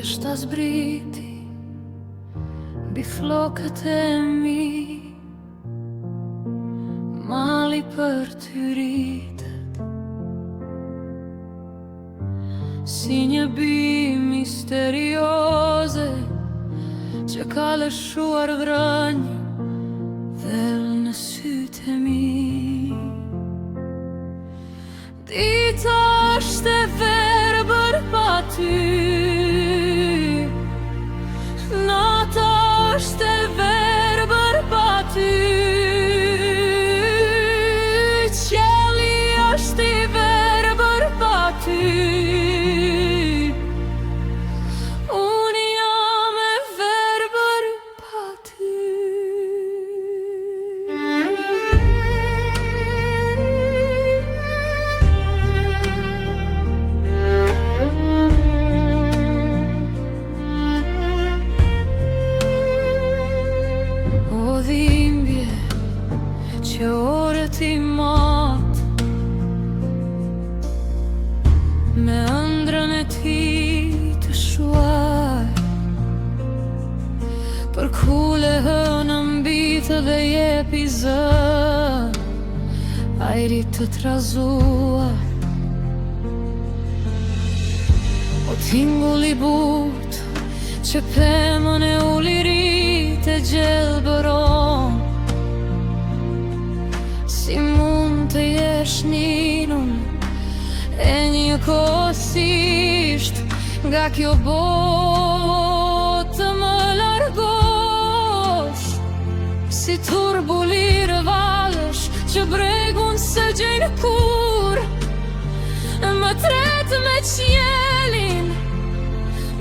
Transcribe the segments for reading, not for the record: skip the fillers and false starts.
Vjeshta zbriti mbi flokët e mi, mali për ty rritet si një bimë misterioze që ka lëshuar vrënjë dhell në sytë e mi. Dita është e verbër pa ty, nata është e verbër pa ty, qielli është i verbër pa ty. Unë jam e verbër pa ty. O dhimbje që orët i matë me ëndrën e ti të shuaj, për kule hënë mbitë dhe jepi zë ajri të trazuar. O tingull i butë që pemën e ulirit e gjelbëron, si mund të jesh ninun e një kohësisht nga kjo botë të më largosh, si turbulir valësh që bregun së gjejnë kur, më tret me qielin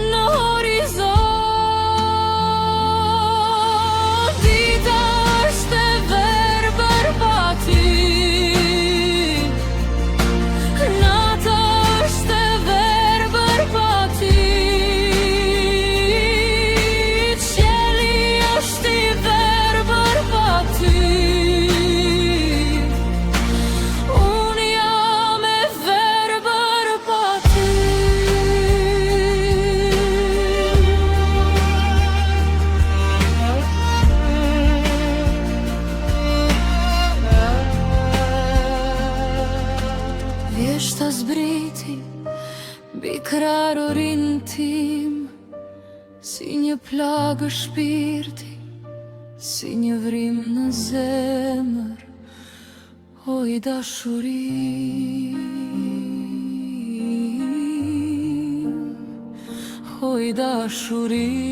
në horizont. Dita është e verbër pa ty, nata është e verbër pa ty, qielli është i verbër pa ty. Unë jam e verbër pa ty. Vjeshta zbriti mbi krarurin tim, si një plagë shpirti, si një vrim në zemër, o i dashurim, o i dashurim.